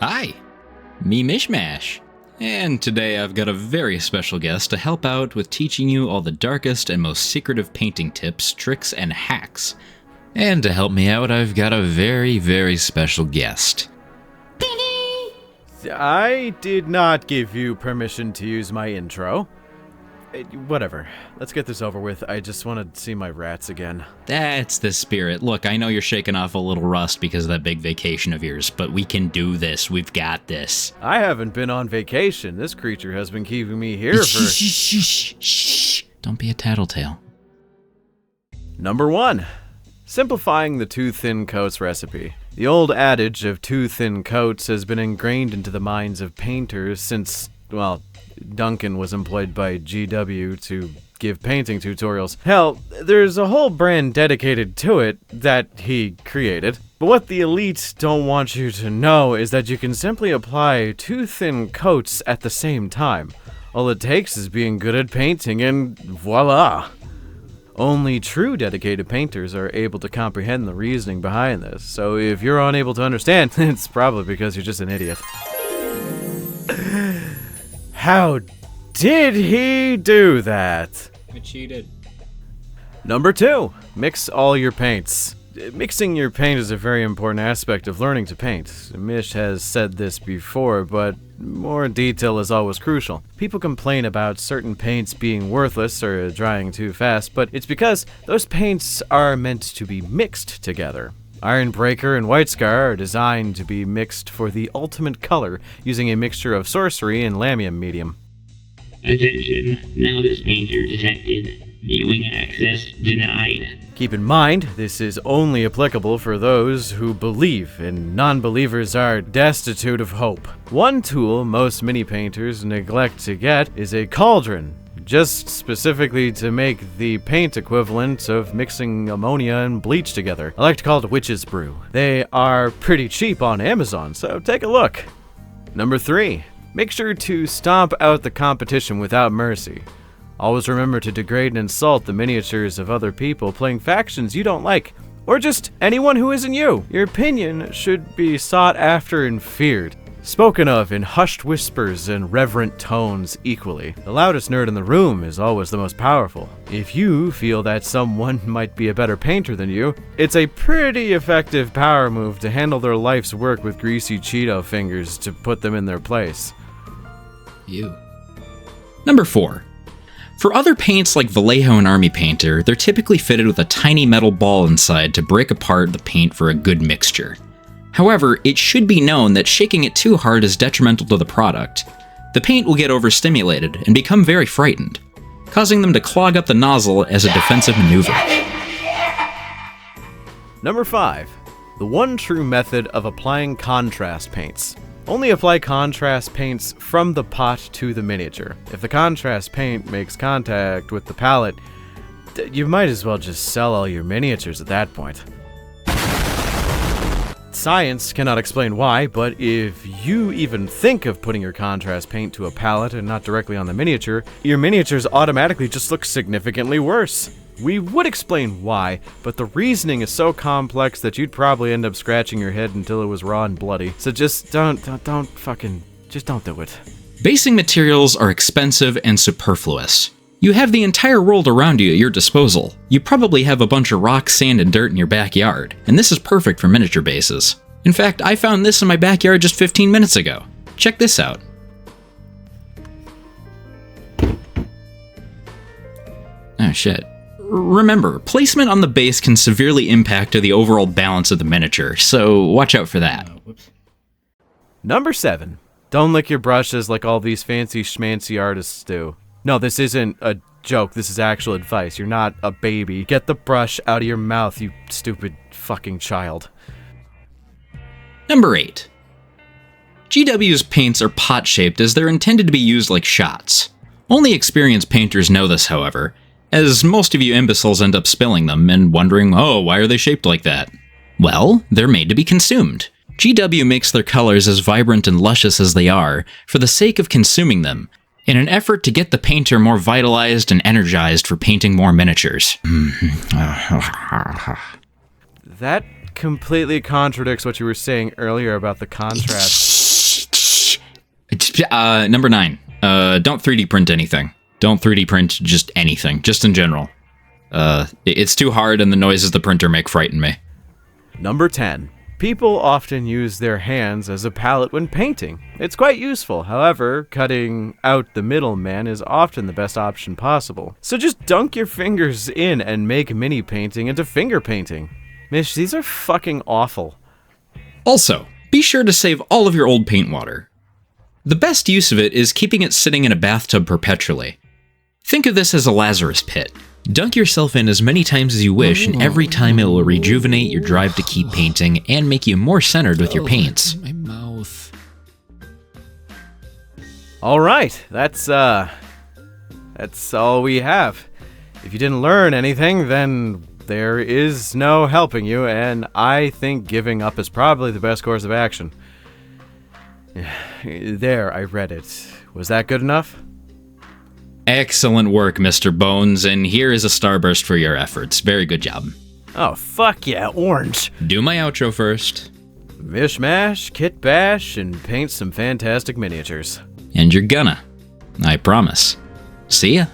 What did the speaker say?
Hi, me Mishmash, and today I've got a very special guest to help out with teaching you all the darkest and most secretive painting tips, tricks, and hacks. And to help me out, I've got a very, very special guest. I did not give you permission to use my intro. Whatever. Let's get this over with. I just want to see my rats again. That's the spirit. Look, I know you're shaking off a little rust because of that big vacation of yours, but we can do this. We've got this. I haven't been on vacation. This creature has been keeping me here for... Shh. Don't be a tattletale. Number 1. Simplifying the two thin coats recipe. The old adage of two thin coats has been ingrained into the minds of painters since, well, Duncan was employed by GW to give painting tutorials. Hell, there's a whole brand dedicated to it that he created. But what the elite don't want you to know is that you can simply apply two thin coats at the same time. All it takes is being good at painting and voila! Only true dedicated painters are able to comprehend the reasoning behind this, so if you're unable to understand, it's probably because you're just an idiot. How did he do that? I cheated. Number 2, mix all your paints. Mixing your paint is a very important aspect of learning to paint. Mish has said this before, but more detail is always crucial. People complain about certain paints being worthless or drying too fast, but it's because those paints are meant to be mixed together. Iron Breaker and White Scar are designed to be mixed for the ultimate color using a mixture of sorcery and lamium medium. Attention, now this painter detected. Viewing access denied. Keep in mind, this is only applicable for those who believe, and non-believers are destitute of hope. One tool most mini painters neglect to get is a cauldron, just specifically to make the paint equivalent of mixing ammonia and bleach together. I like to call it witch's brew. They are pretty cheap on Amazon, so take a look. Number 3, make sure to stomp out the competition without mercy. Always remember to degrade and insult the miniatures of other people playing factions you don't like, or just anyone who isn't you. Your opinion should be sought after and feared, spoken of in hushed whispers and reverent tones equally. The loudest nerd in the room is always the most powerful. If you feel that someone might be a better painter than you, it's a pretty effective power move to handle their life's work with greasy Cheeto fingers to put them in their place. You. Number 4. For other paints like Vallejo and Army Painter, they're typically fitted with a tiny metal ball inside to break apart the paint for a good mixture. However, it should be known that shaking it too hard is detrimental to the product. The paint will get overstimulated and become very frightened, causing them to clog up the nozzle as a defensive maneuver. Number 5. The one true method of applying contrast paints. Only apply contrast paints from the pot to the miniature. If the contrast paint makes contact with the palette, you might as well just sell all your miniatures at that point. Science cannot explain why, but if you even think of putting your contrast paint to a palette and not directly on the miniature, your miniatures automatically just look significantly worse. We would explain why, but the reasoning is so complex that you'd probably end up scratching your head until it was raw and bloody. So just don't do it. Basing materials are expensive and superfluous. You have the entire world around you at your disposal. You probably have a bunch of rocks, sand, and dirt in your backyard, and this is perfect for miniature bases. In fact, I found this in my backyard just 15 minutes ago. Check this out. Oh shit. Remember, placement on the base can severely impact the overall balance of the miniature, so watch out for that. Number 7. Don't lick your brushes like all these fancy schmancy artists do. No, this isn't a joke, this is actual advice. You're not a baby. Get the brush out of your mouth, you stupid fucking child. Number 8. GW's paints are pot-shaped as they're intended to be used like shots. Only experienced painters know this, however, as most of you imbeciles end up spilling them and wondering, oh, why are they shaped like that? Well, they're made to be consumed. GW makes their colors as vibrant and luscious as they are for the sake of consuming them, in an effort to get the painter more vitalized and energized for painting more miniatures. That completely contradicts what you were saying earlier about the contrast. Number 9. Don't 3D print anything. Don't 3D print just anything, just in general. It's too hard and the noises the printer make frighten me. Number 10. People often use their hands as a palette when painting. It's quite useful, however, cutting out the middleman is often the best option possible. So just dunk your fingers in and make mini painting into finger painting. Mish, these are fucking awful. Also, be sure to save all of your old paint water. The best use of it is keeping it sitting in a bathtub perpetually. Think of this as a Lazarus pit. Dunk yourself in as many times as you wish, and every time it will rejuvenate your drive to keep painting and make you more centered with your paints. My mouth. All right, that's all we have. If you didn't learn anything, then there is no helping you, and I think giving up is probably the best course of action. There, I read it. Was that good enough? Excellent work, Mr. Bones, and here is a starburst for your efforts. Very good job. Oh, fuck yeah, orange. Do my outro first. Mishmash, kit bash, and paint some fantastic miniatures. And you're gonna. I promise. See ya.